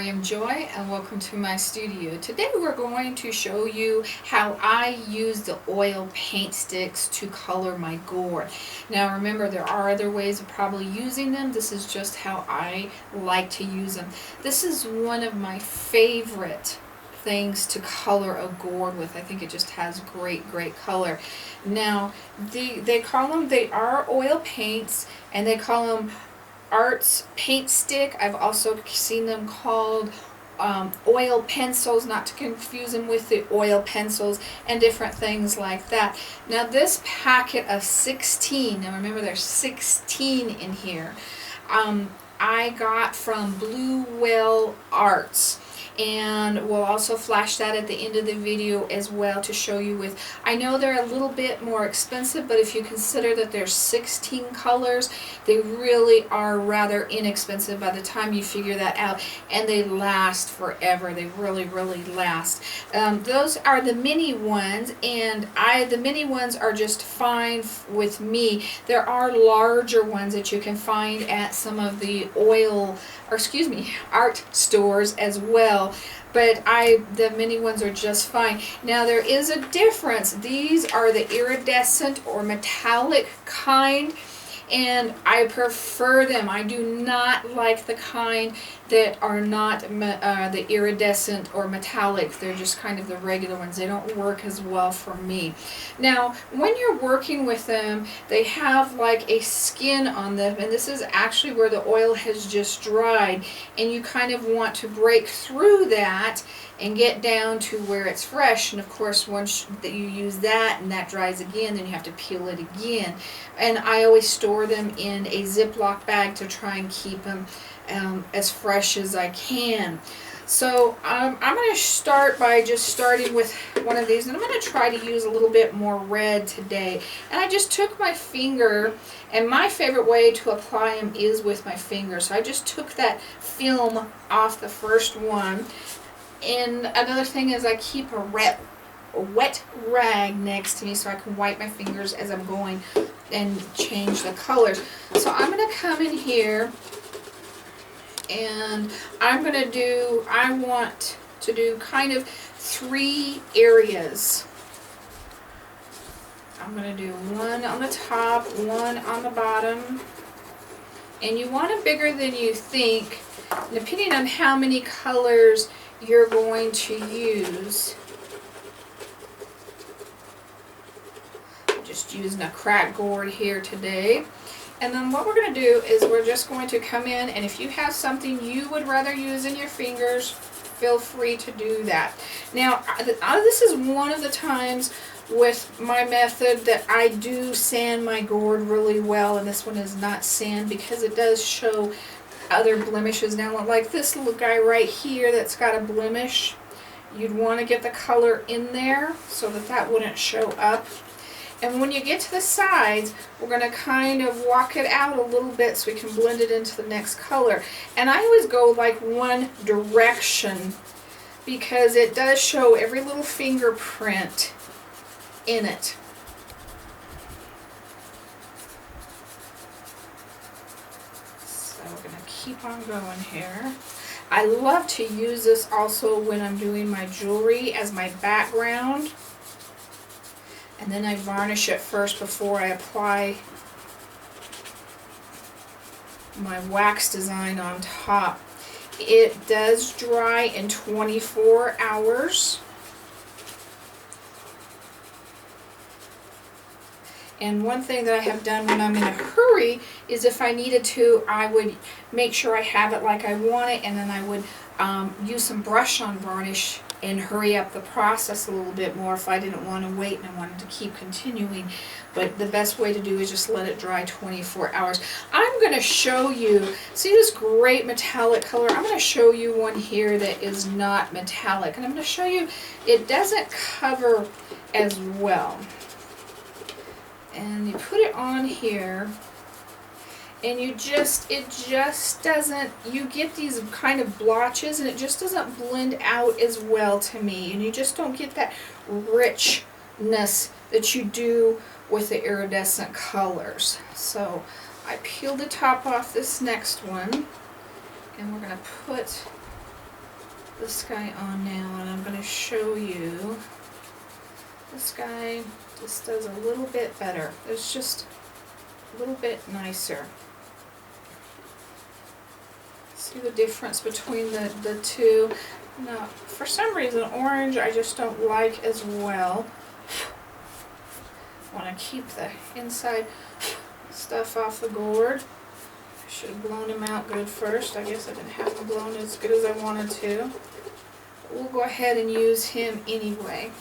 Miriam Joy and welcome to my studio. Today we're going to show you how I use the oil paint sticks to color my gourd. Now remember, there are other ways of probably using them. This is just how I like to use them. This is one of my favorite things to color a gourd with. I think it just has great color. Now they are oil paints, and they call them Arts paint stick. I've also seen them called oil pencils, not to confuse them with the oil pencils and different things like that. Now this packet of 16, now remember there's 16 in here, I got from Blue Whale Arts. And we'll also flash that at the end of the video as well to show you with, I know they're a little bit more expensive, but if you consider that there's 16 colors, they really are rather inexpensive by the time you figure that out, and they last forever. They really last. Those are the mini ones, and the mini ones are just fine with me. There are larger ones that you can find at some of the art stores as well, but the mini ones are just fine. Now there is a difference. These are the iridescent or metallic kind, and I prefer them. I do not like the kind that are not the iridescent or metallic. They're just kind of the regular ones. They don't work as well for me. Now when you're working with them, they have like a skin on them, and this is actually where the oil has just dried, and you kind of want to break through that and get down to where it's fresh. And of course, once that you use that and that dries again, then you have to peel it again. And I always store them in a Ziploc bag to try and keep them as fresh as I can. So I'm going to start by just starting with one of these, and I'm going to try to use a little bit more red today. And I just took my finger, and my favorite way to apply them is with my finger. So I just took that film off the first one. And another thing is I keep a wet rag next to me so I can wipe my fingers as I'm going and change the colors. So I'm going to come in here, and I want to do kind of 3 areas. I'm going to do one on the top, one on the bottom, and you want it bigger than you think, depending on how many colors you're going to use. I'm just using a cracked gourd here today. And then what we're going to do is we're just going to come in, and if you have something you would rather use in your fingers, feel free to do that. Now this is one of the times with my method that I do sand my gourd really well, and this one is not sand because it does show other blemishes. Now like this little guy right here that's got a blemish, you'd want to get the color in there so that wouldn't show up. And when you get to the sides, we're going to kind of walk it out a little bit so we can blend it into the next color. And I always go like one direction because it does show every little fingerprint in it. We're going to keep on going here. I love to use this also when I'm doing my jewelry as my background. And then I varnish it first before I apply my wax design on top. It does dry in 24 hours. And one thing that I have done when I'm in a hurry is if I needed to, I would make sure I have it like I want it, and then I would use some brush on varnish and hurry up the process a little bit more if I didn't want to wait and I wanted to keep continuing. But the best way to do is just let it dry 24 hours. I'm going to show you, see this great metallic color? I'm going to show you one here that is not metallic. And I'm going to show you it doesn't cover as well. And you put it on here, and it just doesn't, you get these kind of blotches, and it just doesn't blend out as well to me, and you just don't get that richness that you do with the iridescent colors. So I peeled the top off this next one, and we're going to put this guy on now, and I'm going to show you. This guy just does a little bit better. It's just a little bit nicer. See the difference between the two? Now, for some reason, orange I just don't like as well. I want to keep the inside stuff off the gourd. I should have blown him out good first. I guess I didn't have him blown as good as I wanted to. But we'll go ahead and use him anyway.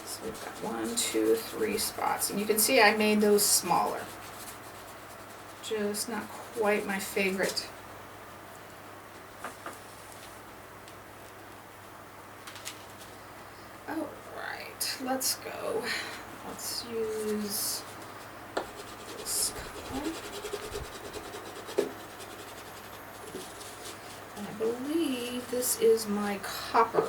So we've got 1, 2, 3 spots. And you can see I made those smaller. Just not quite my favorite. Alright, let's go. Let's use this color. And I believe this is my copper.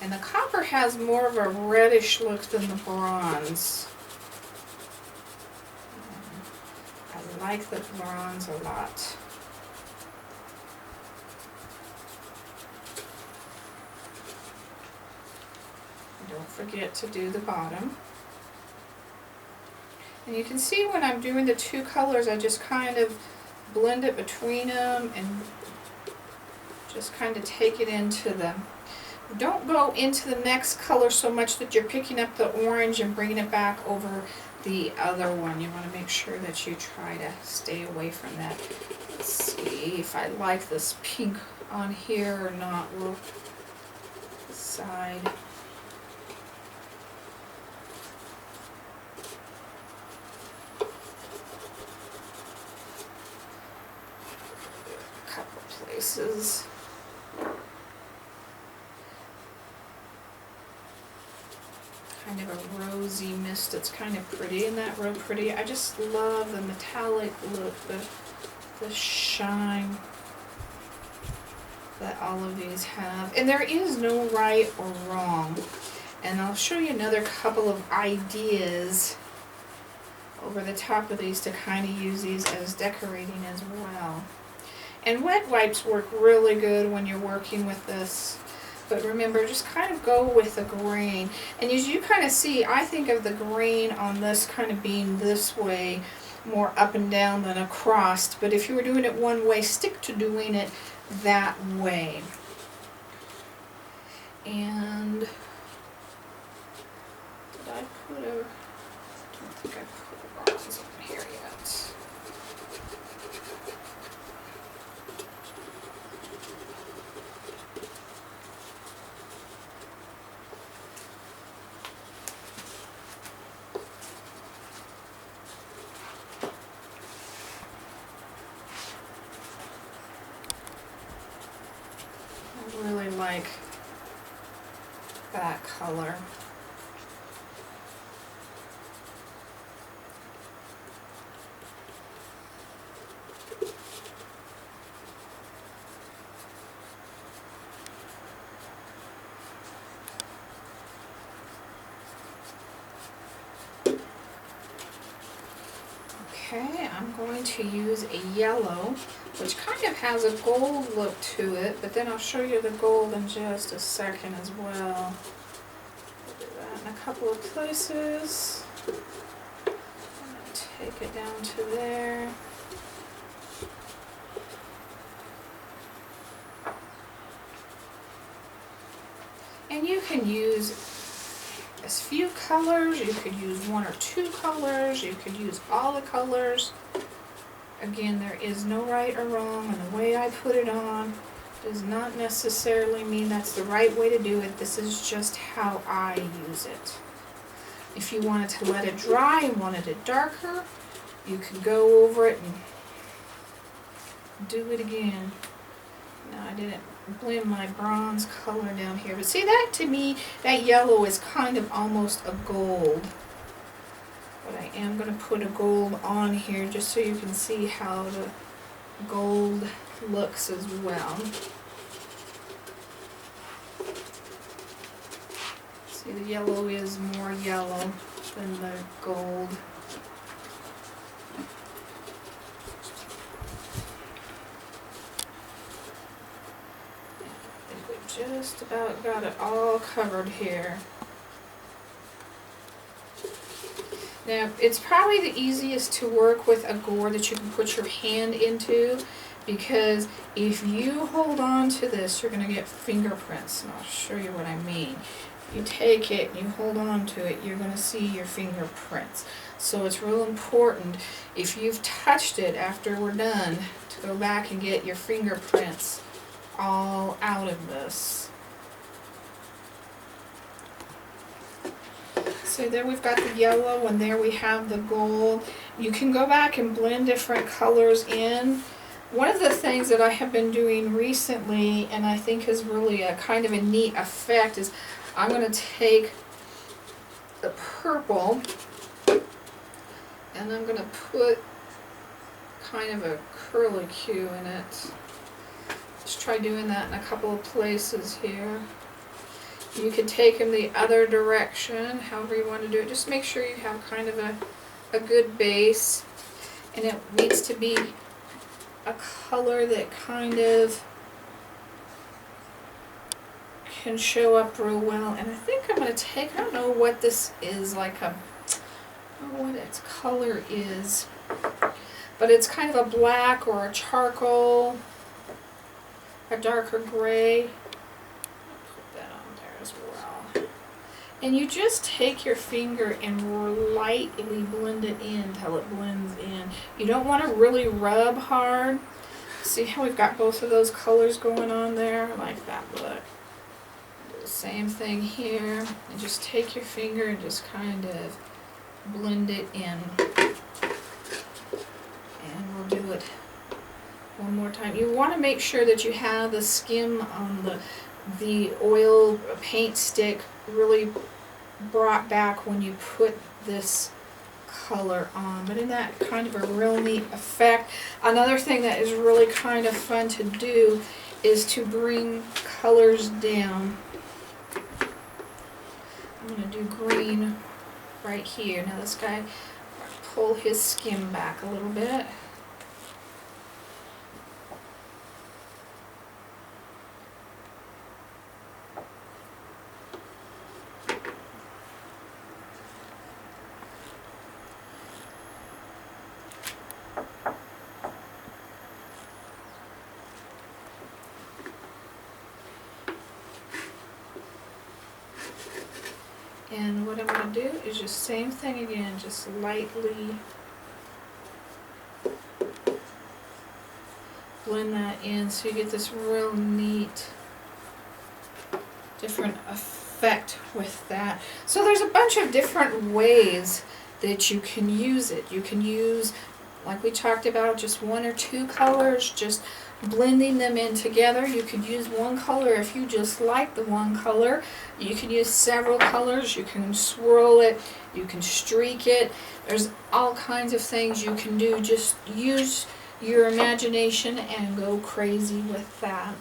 And the copper has more of a reddish look than the bronze. I like the bronze a lot. Don't forget to do the bottom. And you can see when I'm doing the two colors, I just kind of blend it between them and just kind of take it into them. Don't go into the next color so much that you're picking up the orange and bringing it back over the other one. You want to make sure that you try to stay away from that. Let's see if I like this pink on here or not. We'll decide. A couple places. Kind of a rosy mist. It's kind of pretty. Isn't that real pretty? I just love the metallic look, the shine that all of these have. And there is no right or wrong. And I'll show you another couple of ideas over the top of these to kind of use these as decorating as well. And wet wipes work really good when you're working with this. But remember, just kind of go with the grain. And as you kind of see, I think of the grain on this kind of being this way, more up and down than across. But if you were doing it one way, stick to doing it that way. And did I put a, I don't think I put a bronze on here yet. I really like that color. Okay, I'm going to use a yellow, which kind of has a gold look to it, but then I'll show you the gold in just a second as well. I'll do that in a couple of places. I'm going to take it down to there. And you can use as few colors, you could use 1 or 2 colors, you could use all the colors. Again, there is no right or wrong, and the way I put it on does not necessarily mean that's the right way to do it. This is just how I use it. If you wanted to let it dry and wanted it darker, you could go over it and do it again. Now I didn't blend my bronze color down here. But see, that to me, that yellow is kind of almost a gold. But I am going to put a gold on here just so you can see how the gold looks as well. See, the yellow is more yellow than the gold. I think we've just about got it all covered here. Now, it's probably the easiest to work with a gourd that you can put your hand into, because if you hold on to this, you're going to get fingerprints, and I'll show you what I mean. If you take it and you hold on to it, you're going to see your fingerprints. So it's real important, if you've touched it after we're done, to go back and get your fingerprints all out of this. So there we've got the yellow, and there we have the gold. You can go back and blend different colors in. One of the things that I have been doing recently, and I think is really a kind of a neat effect, is I'm going to take the purple and I'm going to put kind of a curlicue in it. Just try doing that in a couple of places here. You can take them the other direction, however you want to do it. Just make sure you have kind of a good base, and it needs to be a color that kind of can show up real well. And I think I'm going to take, I don't know what this is, like a, I don't know what its color is, but it's kind of a black or a charcoal, a darker gray. And you just take your finger and lightly blend it in until it blends in. You don't want to really rub hard. See how we've got both of those colors going on there? I like that look. Do the same thing here. And just take your finger and just kind of blend it in. And we'll do it one more time. You want to make sure that you have the skim on the oil paint stick really brought back when you put this color on. But in that kind of a real neat effect. Another thing that is really kind of fun to do is to bring colors down. I'm going to do green right here. Now this guy, pull his skim back a little bit. And what I'm going to do is just same thing again, just lightly blend that in so you get this real neat different effect with that. So there's a bunch of different ways that you can use it. You can use, like we talked about, just one or two colors, just blending them in together. You could use one color if you just like the one color. You can use several colors. You can swirl it. You can streak it. There's all kinds of things you can do. Just use your imagination and go crazy with that.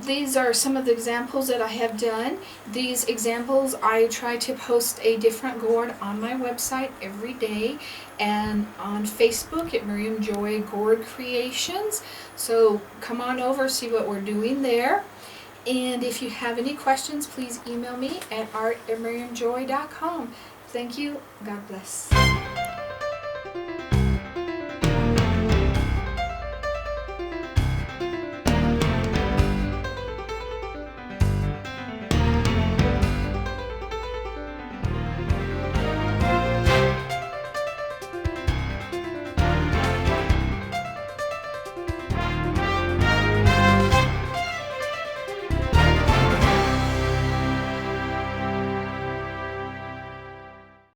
These are some of the examples that I have done. These examples, I try to post a different gourd on my website every day, and on Facebook at Miriam Joy Gourd Creations. So come on over, see what we're doing there. And if you have any questions, please email me at art@miriamjoy.com. Thank you. God bless.